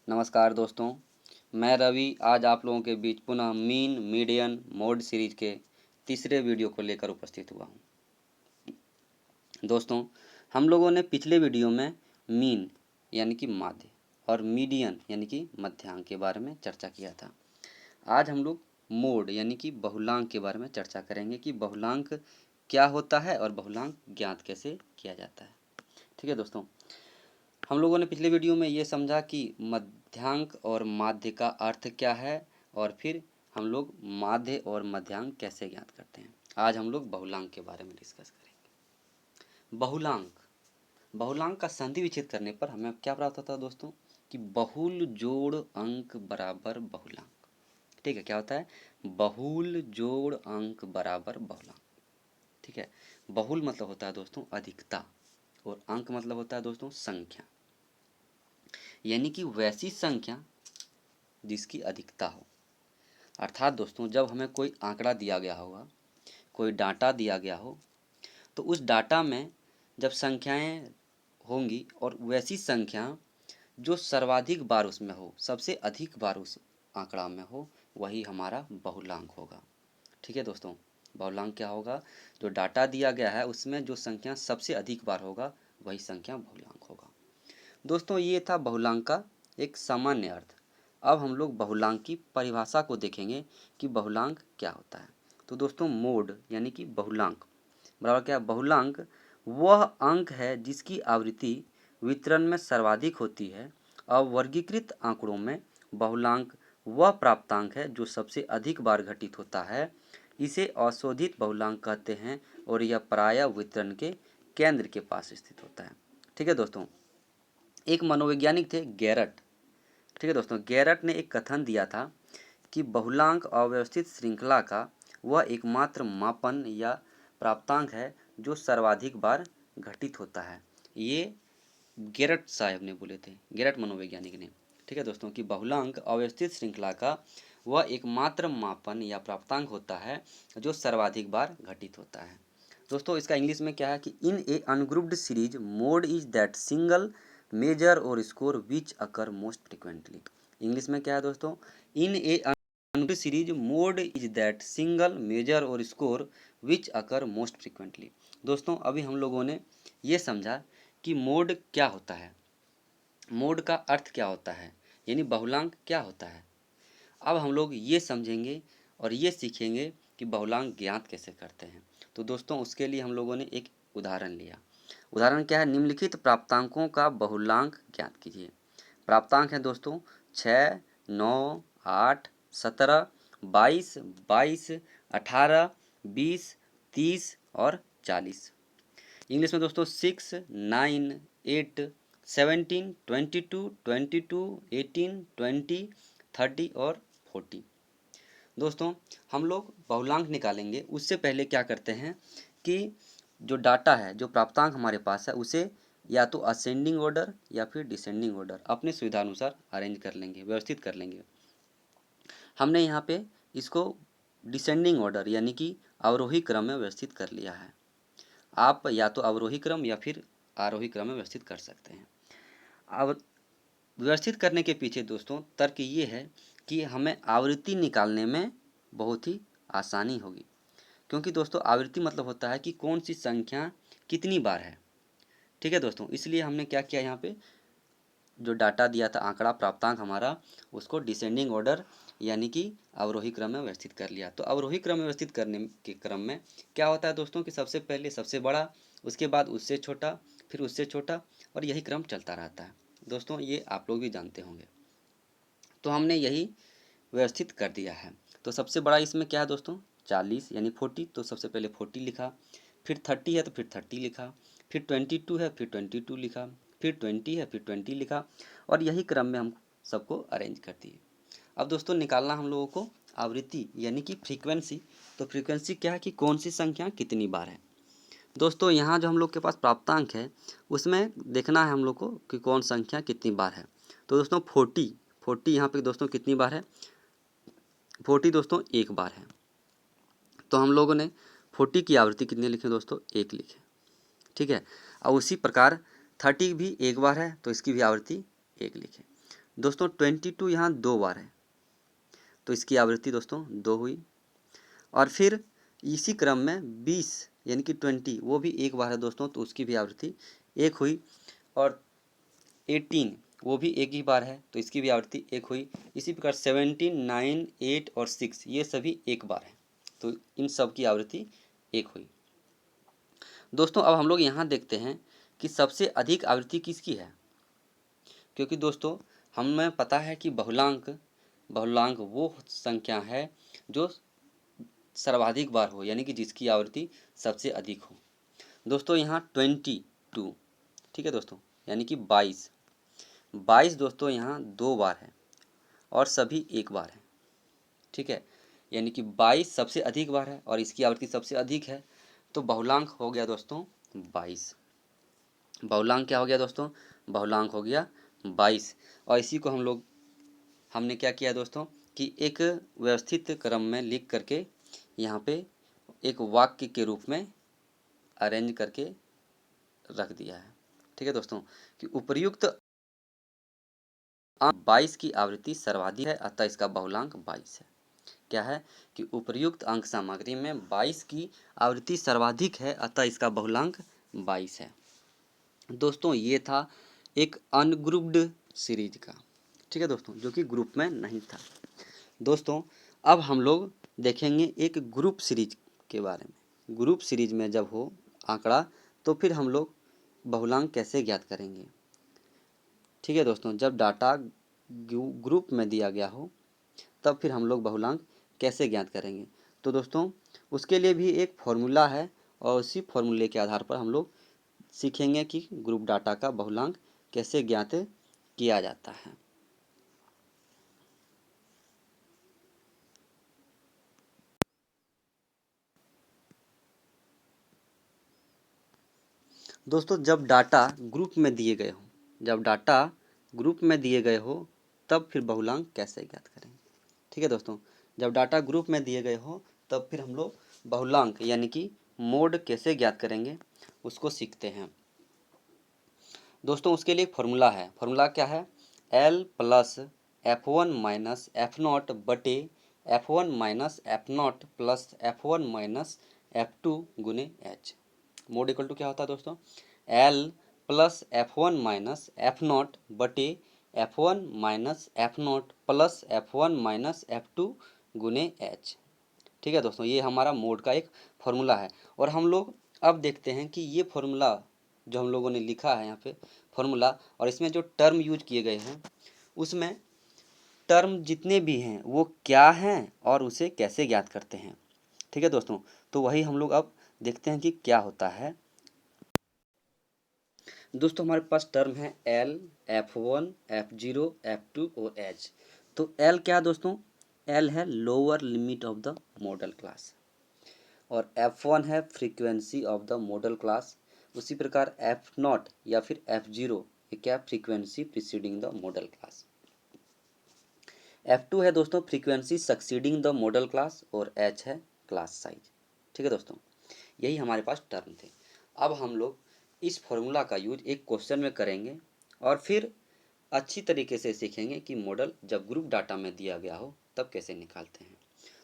नमस्कार दोस्तों, मैं रवि आज आप लोगों के बीच पुनः मीन मीडियन मोड सीरीज के तीसरे वीडियो को लेकर उपस्थित हुआ हूँ। दोस्तों, हम लोगों ने पिछले वीडियो में मीन यानी कि माध्य और मीडियन यानी कि मध्यांक के बारे में चर्चा किया था। आज हम लोग मोड यानी कि बहुलांक के बारे में चर्चा करेंगे कि बहुलांक क्या होता है और बहुलांक ज्ञात कैसे किया जाता है। ठीक है दोस्तों, हम लोगों ने पिछले वीडियो में ये समझा कि मध्यांक और माध्य का अर्थ क्या है और फिर हम लोग माध्य और मध्यांक कैसे ज्ञात करते हैं। आज हम लोग बहुलांक के बारे में डिस्कस करेंगे। बहुलांक का संधि विच्छेद करने पर हमें क्या प्राप्त होता है दोस्तों कि बहुल जोड़ अंक बराबर बहुलांक। ठीक है, क्या होता है? बहुल जोड़ अंक बराबर बहुलांक। ठीक है, बहुल मतलब होता है दोस्तों अधिकता और अंक मतलब होता है दोस्तों संख्या, यानी कि वैसी संख्या जिसकी अधिकता हो। अर्थात दोस्तों, जब हमें कोई आंकड़ा दिया गया होगा, कोई डाटा दिया गया हो, तो उस डाटा में जब संख्याएं होंगी और वैसी संख्या जो सर्वाधिक बार उसमें हो, सबसे अधिक बार उस आंकड़ा में हो, वही हमारा बहुलांक होगा। ठीक है दोस्तों, बहुलांक क्या होगा? जो डाटा दिया गया है उसमें जो संख्या सबसे अधिक बार होगा वही संख्या बहुलांक होगा। दोस्तों, ये था बहुलांक का एक सामान्य अर्थ। अब हम लोग बहुलांक की परिभाषा को देखेंगे कि बहुलांक क्या होता है। तो दोस्तों, मोड यानी कि बहुलांक बराबर क्या? बहुलांक वह अंक है जिसकी आवृत्ति वितरण में सर्वाधिक होती है। और वर्गीकृत आंकड़ों में बहुलांक वह प्राप्तांक है जो सबसे अधिक बार घटित होता है। इसे अशोधित बहुलांक कहते हैं और यह प्रायः वितरण के केंद्र के पास स्थित होता है। ठीक है दोस्तों, एक मनोवैज्ञानिक थे गैरट। ठीक है दोस्तों, गैरट ने एक कथन दिया था कि बहुलांक अव्यवस्थित श्रृंखला का वह एकमात्र मापन या प्राप्तांक है जो सर्वाधिक बार घटित होता है। ये गैरट साहब ने बोले थे, गैरट मनोवैज्ञानिक ने। ठीक है दोस्तों, कि बहुलांक अव्यवस्थित श्रृंखला का वह एकमात्र मापन या प्राप्तांक होता है जो सर्वाधिक बार घटित होता है। दोस्तों, इसका इंग्लिश में क्या है कि in a ungrouped series mode is that single measure or score which occur most frequently. English में क्या है दोस्तों? In a ungrouped series mode is that single measure or score which occur most frequently. दोस्तों, अभी हम लोगों ने ये समझा कि मोड क्या होता है, मोड का अर्थ क्या होता है, यानी बहुलांक क्या होता है। अब हम लोग ये समझेंगे और ये सीखेंगे कि बहुलांक ज्ञात कैसे करते हैं। तो दोस्तों, उसके लिए हम लोगों ने एक उदाहरण लिया। उदाहरण क्या है? निम्नलिखित प्राप्तांकों का बहुलांक ज्ञात कीजिए। प्राप्तांक है दोस्तों 6, 9, 8, 17, 22, 22, 18, 20, 30 और 40। इंग्लिश में दोस्तों 6, 9, 8, 17, 22, 22, 18, 20, 30 और 40। दोस्तों, हम लोग बहुलांक निकालेंगे उससे पहले क्या करते हैं कि जो डाटा है, जो प्राप्तांक हमारे पास है, उसे या तो असेंडिंग ऑर्डर या फिर डिसेंडिंग ऑर्डर अपने सुविधानुसार अरेंज कर लेंगे, व्यवस्थित कर लेंगे। हमने यहाँ पे इसको डिसेंडिंग ऑर्डर यानी कि अवरोही क्रम में व्यवस्थित कर लिया है। आप या तो अवरोही क्रम या फिर आरोही क्रम में व्यवस्थित कर सकते हैं। अब व्यवस्थित करने के पीछे दोस्तों तर्क ये है कि हमें आवृत्ति निकालने में बहुत ही आसानी होगी, क्योंकि दोस्तों आवृत्ति मतलब होता है कि कौन सी संख्या कितनी बार है। ठीक है दोस्तों, इसलिए हमने क्या किया, यहाँ पे जो डाटा दिया था आंकड़ा प्राप्तांक हमारा, उसको डिसेंडिंग ऑर्डर यानी कि अवरोही क्रम में व्यवस्थित कर लिया। तो अवरोही क्रम में व्यवस्थित करने के क्रम में क्या होता है दोस्तों कि सबसे पहले सबसे बड़ा, उसके बाद उससे छोटा, फिर उससे छोटा, और यही क्रम चलता रहता है। दोस्तों, ये आप लोग भी जानते होंगे। तो हमने यही व्यवस्थित कर दिया है। तो सबसे बड़ा इसमें क्या है दोस्तों? 40 यानी 40। तो सबसे पहले 40 लिखा, फिर 30 है तो फिर 30 लिखा, फिर 22 है फिर 22 लिखा, फिर 20 है फिर 20 लिखा, और यही क्रम में हम सबको अरेंज कर दिए। अब दोस्तों निकालना हम लोगों को आवृत्ति यानी कि फ्रीक्वेंसी। तो फ्रीक्वेंसी क्या है कि कौन सी संख्या कितनी बार है। दोस्तों, यहाँ जो हम लोग के पास प्राप्तांक है उसमें देखना है हम लोग को कि कौन संख्या कितनी बार है। तो दोस्तों 40 यहाँ पे दोस्तों कितनी बार है? 40 दोस्तों एक बार है। तो हम लोगों ने 40 की आवृत्ति कितनी लिखे दोस्तों? 1 लिखे। ठीक है, और उसी प्रकार 30 भी एक बार है तो इसकी भी आवृत्ति 1 लिखे। दोस्तों 22 यहाँ 2 बार है, तो इसकी आवृत्ति दोस्तों 2 हुई। और फिर इसी क्रम में 20 यानी कि 20 वो भी 1 बार है दोस्तों, तो उसकी भी आवृत्ति 1 हुई। और 18 वो भी 1 ही बार है, तो इसकी भी आवृत्ति 1 हुई। इसी प्रकार 17, 9, 8 और 6 ये सभी 1 बार है, तो इन सब की आवृत्ति 1 हुई। दोस्तों अब हम लोग यहाँ देखते हैं कि सबसे अधिक आवृत्ति किसकी है, क्योंकि दोस्तों हमें पता है कि बहुलांक वो संख्या है जो सर्वाधिक बार हो, यानी कि जिसकी आवृत्ति सबसे अधिक हो। दोस्तों यहाँ 22, ठीक है दोस्तों, यानी कि 22 दोस्तों यहाँ 2 बार है और सभी 1 बार है, ठीक है, यानी कि 22 सबसे अधिक बार है और इसकी आवृत्ति सबसे अधिक है, तो बहुलांक हो गया दोस्तों 22। बहुलांक क्या हो गया दोस्तों, बहुलांक हो गया 22। और इसी को हमने क्या किया दोस्तों कि एक व्यवस्थित क्रम में लिख करके यहाँ पे एक वाक्य के रूप में अरेंज करके रख दिया है, ठीक है दोस्तों, कि उपर्युक्त 22 की आवृत्ति सर्वाधिक है, अतः इसका बहुलांक 22 है। क्या है कि उपर्युक्त अंक सामग्री में 22 की आवृत्ति सर्वाधिक है, अतः इसका बहुलांक 22 है। दोस्तों ये था एक अनग्रुप्ड सीरीज का, ठीक है दोस्तों, जो कि ग्रुप में नहीं था। दोस्तों अब हम लोग देखेंगे एक ग्रुप सीरीज के बारे में। ग्रुप सीरीज में जब हो आंकड़ा तो फिर हम लोग बहुलांक कैसे ज्ञात करेंगे, ठीक है दोस्तों, जब डाटा ग्रुप में दिया गया हो तब फिर हम लोग बहुलांक कैसे ज्ञात करेंगे। तो दोस्तों उसके लिए भी एक फॉर्मूला है और उसी फॉर्मूले के आधार पर हम लोग सीखेंगे कि ग्रुप डाटा का बहुलांक कैसे ज्ञात किया जाता है। दोस्तों जब डाटा ग्रुप में दिए गए हो तब फिर बहुलांक कैसे ज्ञात करेंगे, ठीक है दोस्तों, जब डाटा ग्रुप में दिए गए हो तब फिर हम लोग बहुलांक यानी कि मोड कैसे ज्ञात करेंगे उसको सीखते हैं। दोस्तों उसके लिए एक फॉर्मूला है, फॉर्मूला क्या है, L plus F1 minus F0 बटे F1 minus F0 plus F1 minus F2 गुने H। मोड इक्वल टू क्या होता है दोस्तों, L plus F1 minus F0 बटे F1 minus F0 plus F1 minus F2 गुने H, ठीक है दोस्तों, ये हमारा मोड का एक फॉर्मूला है। और हम लोग अब देखते हैं कि ये फॉर्मूला जो हम लोगों ने लिखा है यहाँ पे फॉर्मूला, और इसमें जो टर्म यूज किए गए हैं उसमें टर्म जितने भी हैं वो क्या हैं और उसे कैसे ज्ञात करते हैं, ठीक है दोस्तों, तो वही हम लोग अब देखते हैं कि क्या होता है। दोस्तों हमारे पास टर्म है L, F1, F0, F2 और H। तो L क्या है दोस्तों, L है lower limit of the model class, और F1 है frequency of the model class. उसी प्रकार F0 या फिर F0 ये क्या, frequency preceding the model class. F2 है दोस्तों frequency succeeding the model class, और H है क्लास साइज, ठीक है दोस्तों, यही हमारे पास टर्म थे। अब हम लोग इस फॉर्मूला का यूज एक क्वेश्चन में करेंगे और फिर अच्छी तरीके से सीखेंगे कि मॉडल जब ग्रुप डाटा में दिया गया हो तब कैसे निकालते हैं।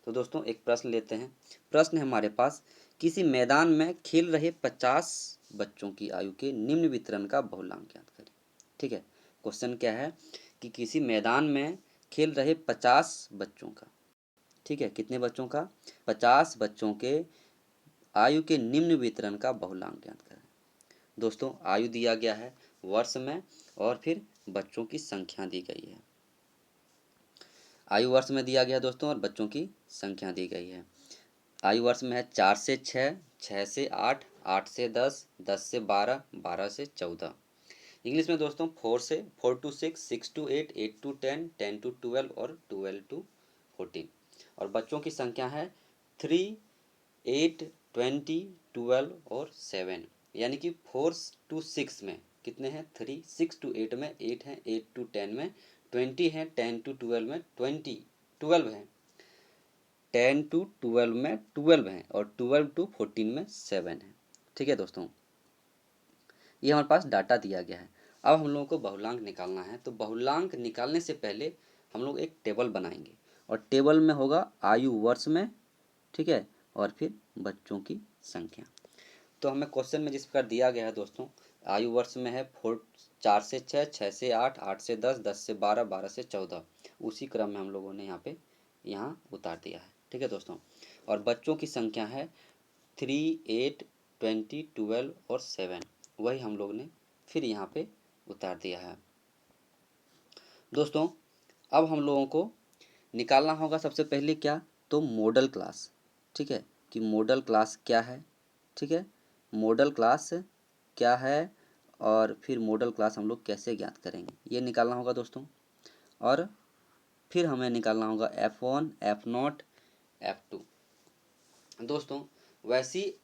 तो दोस्तों एक प्रश्न लेते हैं। प्रश्न है हमारे पास, किसी मैदान में खेल रहे 50 बच्चों की आयु के निम्न वितरण का बहुलांक ज्ञात करें, ठीक है, क्वेश्चन क्या है कि किसी मैदान में खेल रहे 50 बच्चों का, ठीक है, कितने बच्चों का, 50 बच्चों के आयु के निम्न वितरण का बहुलांक ज्ञात करें। दोस्तों आयु दिया गया है वर्ष में और फिर बच्चों की संख्या दी गई है। आयु वर्ष में दिया गया दोस्तों और बच्चों की संख्या दी गई है। आयु वर्ष में है 4 से 6, 6 से 8, 8 से 10, 10 से 12, 12 से 14। इंग्लिश में दोस्तों 4 to 6, 6 to 8, 8 to 10, 10 to 12 और 12 to 14। और बच्चों की संख्या है 3, 8, 20, 12 और 7, यानी कि 4 to 6 में कितने हैं 3, 6 to 8 में 8 हैं, 8 to 10 में 20 हैं, 10 to 12 में 12 हैं, 10 to 12 में 12 हैं और 12 to 14 में 7 हैं, ठीक है दोस्तों, ये हमारे पास डाटा दिया गया है। अब हम लोगों को बहुलांक निकालना है, तो बहुलांक निकालने से पहले हम लोग एक टेबल बनाएंगे और टेबल में होगा आयु वर्ष में, ठीक है, और फिर बच्चों की संख्या। तो हमें क्वेश्चन में जिस प्रकार दिया गया है दोस्तों, आयु वर्ष में है 4 से 6, 6 से 8, 8 से 10, 10 से 12, 12 से 14, उसी क्रम में हम लोगों ने यहाँ उतार दिया है, ठीक है दोस्तों। और बच्चों की संख्या है 3, 8, 20, 12 और 7, वही हम लोग ने फिर यहाँ पे उतार दिया है दोस्तों। अब हम लोगों को निकालना होगा सबसे पहले क्या, तो मॉडल क्लास, ठीक है, कि मॉडल क्लास क्या है, ठीक है, मॉडल क्लास क्या है और फिर मॉडल क्लास हम लोग कैसे ज्ञात करेंगे, ये निकालना होगा दोस्तों। और फिर हमें निकालना होगा F1, F0, F2 दोस्तों। वैसी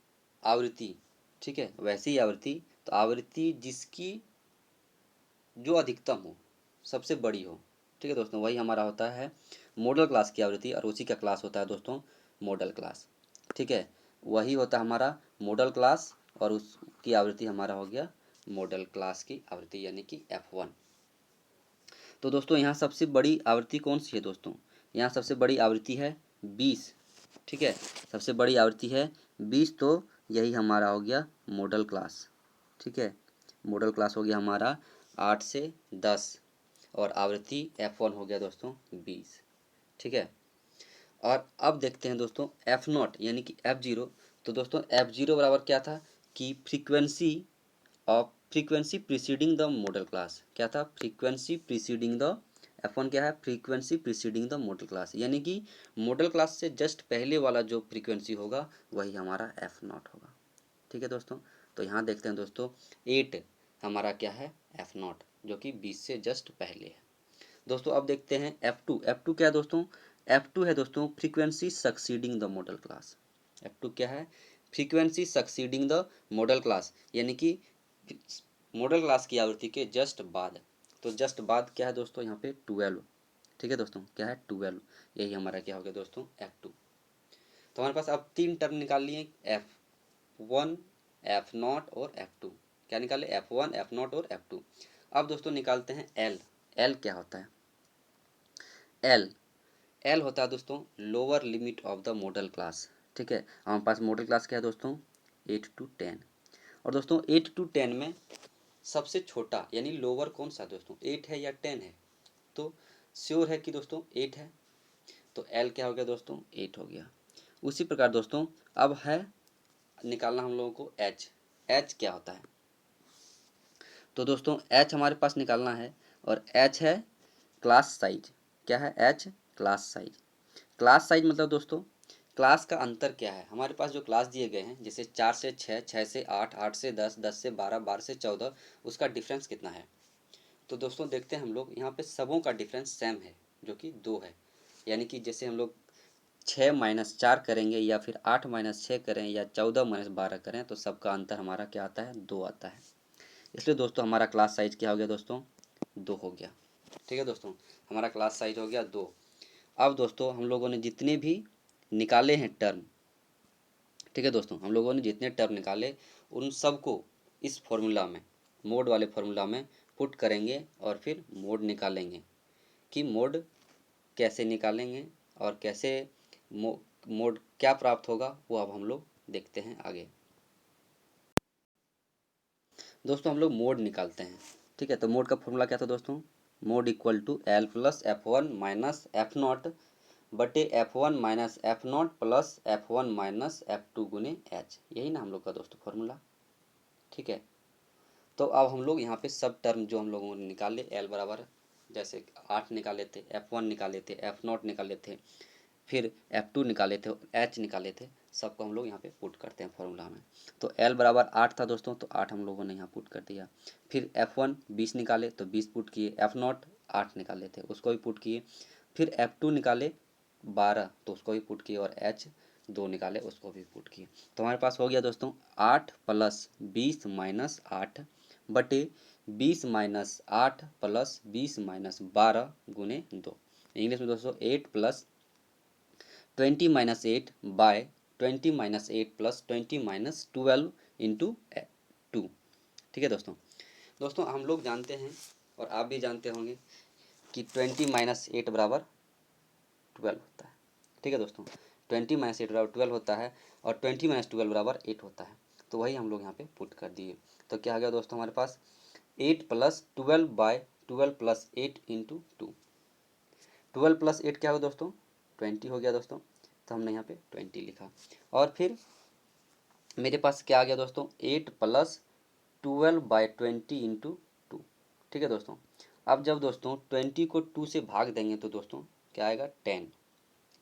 आवृत्ति, ठीक है, वैसी आवृत्ति, तो आवृत्ति जिसकी जो अधिकतम हो, सबसे बड़ी हो, ठीक है दोस्तों, वही हमारा होता है मॉडल क्लास की आवृत्ति, और उसी का क्लास होता है दोस्तों मॉडल क्लास, ठीक है, वही होता है हमारा मॉडल क्लास, और उसकी आवृत्ति हमारा हो गया मॉडल क्लास की आवृत्ति यानी कि F1। तो दोस्तों यहाँ सबसे बड़ी आवृत्ति कौन सी है दोस्तों, यहाँ सबसे बड़ी आवृत्ति है 20, ठीक है, सबसे बड़ी आवृत्ति है 20, तो यही हमारा हो गया मॉडल क्लास, ठीक है, मॉडल क्लास हो गया हमारा 8 से 10, और आवृत्ति F1 हो गया दोस्तों 20, ठीक है। और अब देखते हैं दोस्तों F0 यानी कि F0। तो दोस्तों F0 बराबर क्या था कि frequency preceding the model class, क्या था, फ्रीक्वेंसी प्रीसीडिंग द, F1 क्या है, frequency preceding the model class, यानी कि मॉडल क्लास से जस्ट पहले वाला जो फ्रीक्वेंसी होगा वही हमारा F0 होगा, ठीक है दोस्तों। तो यहाँ देखते हैं दोस्तों 8 हमारा क्या है F0, जो कि 20 से जस्ट पहले है दोस्तों। अब देखते हैं F2, F2 क्या है दोस्तों, F2 है दोस्तों frequency succeeding the model class, F2 क्या है, frequency succeeding the model class, यानी कि मॉडल क्लास की आवृत्ति के जस्ट बाद, तो जस्ट बाद क्या है दोस्तों यहाँ पे 12, ठीक है दोस्तों, क्या है 12, यही हमारा क्या हो गया दोस्तों F2। तो हमारे पास अब 3 टर्म निकाल लिए, F1, F0 और F2, क्या निकाले, F1, F0 और F2। अब दोस्तों निकालते हैं L, L क्या होता है, L, L होता है दोस्तों lower limit of the model class, ठीक है, हमारे पास मॉडल क्लास क्या है दोस्तों 8 to 10, और दोस्तों 8 to 10 में सबसे छोटा यानी लोअर कौन सा दोस्तों, 8 है या 10 है, तो श्योर है कि दोस्तों 8 है, तो L क्या हो गया दोस्तों 8 हो गया। उसी प्रकार दोस्तों अब है निकालना हम लोगों को H, H क्या होता है, तो दोस्तों H हमारे पास निकालना है, और H है क्लास साइज, क्या है H, class size, class size मतलब दोस्तों क्लास का अंतर क्या है, हमारे पास जो क्लास दिए गए हैं जैसे 4 से 6, 6 से 8, 8 से 10, 10 से 12, 12 से 14, उसका डिफरेंस कितना है, तो दोस्तों देखते हैं हम लोग यहाँ पे सबों का डिफरेंस सेम है जो कि 2 है, यानी कि जैसे हम लोग 6-4 करेंगे या फिर 8-6 करें या 14-12 करें तो सबका अंतर हमारा क्या आता है 2 आता है, इसलिए दोस्तों हमारा क्लास साइज क्या हो गया दोस्तों 2 हो गया, ठीक है दोस्तों, हमारा क्लास साइज हो गया 2। अब दोस्तों हम लोगों ने जितने भी निकाले हैं टर्म, ठीक है दोस्तों, हम लोगों ने जितने टर्म निकाले उन सबको इस फॉर्मूला में, मोड वाले फॉर्मूला में पुट करेंगे और फिर मोड निकालेंगे, कि मोड कैसे निकालेंगे और कैसे मोड क्या प्राप्त होगा वो अब हम लोग देखते हैं आगे। दोस्तों हम लोग मोड निकालते हैं, ठीक है, तो मोड का फॉर्मूला क्या था दोस्तों, mode equal to L plus F1 minus F0 बटे F1 minus F0 plus F1 minus F2 गुने H, यही ना हम लोग का दोस्तों फॉर्मूला, ठीक है। तो अब हम लोग यहाँ पे सब टर्म जो हम लोगों ने निकाले L बराबर जैसे 8 निकाले थे, F1 निकाले थे, F0 निकाले थे, फिर F2 निकाले थे, H निकाले थे, सबको हम लोग यहाँ पे पुट करते हैं फॉर्मूला में। तो L बराबर 8 था दोस्तों, तो 8 हम लोगों ने यहाँ पुट कर दिया। फिर F1 20 निकाले तो 20 पुट किए, F0 8 निकाले थे उसको भी पुट किए, फिर F2 निकाले 12 तो उसको भी पुट किए, और H 2 निकाले उसको भी पुट किए। तो हमारे पास हो गया दोस्तों 8 प्लस 20 माइनस 8 बटे 20 माइनस 8 प्लस 20 माइनस 12 गुने 2, इंग्लिश में दोस्तों 8 plus 20 minus 8 by 20 minus 8 plus 20 minus 12 into 2, ठीक है दोस्तों। दोस्तों हम लोग जानते हैं और आप भी जानते होंगे कि 20 माइनस 8 बराबर 12 होता है। ठीक है दोस्तों, 20 माइनस 8 बराबर 12 होता है और 20 माइनस 12 बराबर 8 होता है। तो वही हम लोग यहाँ पे पुट कर दिए। तो क्या आ गया दोस्तों हमारे पास 8 plus 12 by 12 plus 8 into 2। 12 plus 8 क्या हो दोस्तों 20 हो गया दोस्तों। तो हमने यहाँ पे 20 लिखा। और फिर मेरे पास क्या आ गया दोस्तों 8 प्लस 12 बाय 20 इंटू 2। ठीक है दोस्तों, अब जब दोस्तों 20 को 2 से भाग देंगे तो दोस्तों क्या आएगा 10।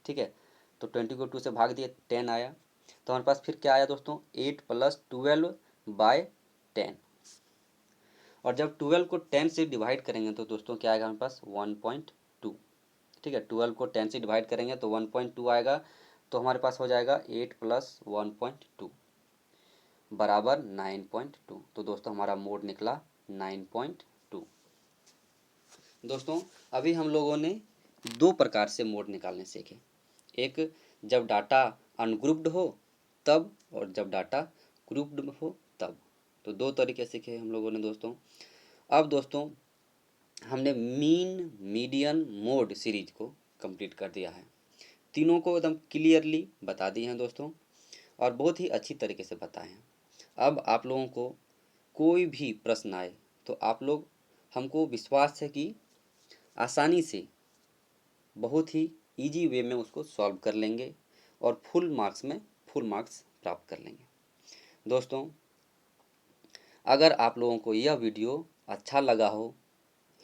ठीक है, तो 20 को 2 से भाग दिए 10 आया। तो हमारे पास फिर क्या आया दोस्तों 8 प्लस 12 बाय 10। और जब 12 को 10 से डिवाइड करेंगे तो दोस्तों क्या आएगा हमारे पास 1.2। ठीक है, 12 को 10 से डिवाइड करेंगे तो 1.2 आएगा। तो हमारे पास हो जाएगा 8 प्लस 1.2 बराबर 9.2। तो दोस्तों हमारा मोड निकला 9.2। दोस्तों अभी हम लोगों ने दो प्रकार से मोड निकालने सीखे। एक जब डाटा अनग्रुप्ड हो तब, और जब डाटा ग्रुप्ड हो तब। तो दो तरीके सीखे हम लोगों ने दोस्तों। अब दोस्तों हमने मीन मीडियन मोड सीरीज को कंप्लीट कर दिया है। तीनों को एकदम क्लियरली बता दिए हैं दोस्तों, और बहुत ही अच्छी तरीके से बताए हैं। अब आप लोगों को कोई भी प्रश्न आए तो आप लोग, हमको विश्वास है कि आसानी से बहुत ही इजी वे में उसको सॉल्व कर लेंगे और फुल मार्क्स प्राप्त कर लेंगे। दोस्तों अगर आप लोगों को यह वीडियो अच्छा लगा हो,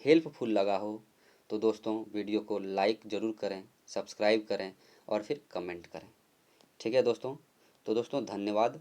हेल्पफुल लगा हो, तो दोस्तों वीडियो को लाइक ज़रूर करें, सब्सक्राइब करें और फिर कमेंट करें। ठीक है दोस्तों, तो दोस्तों धन्यवाद।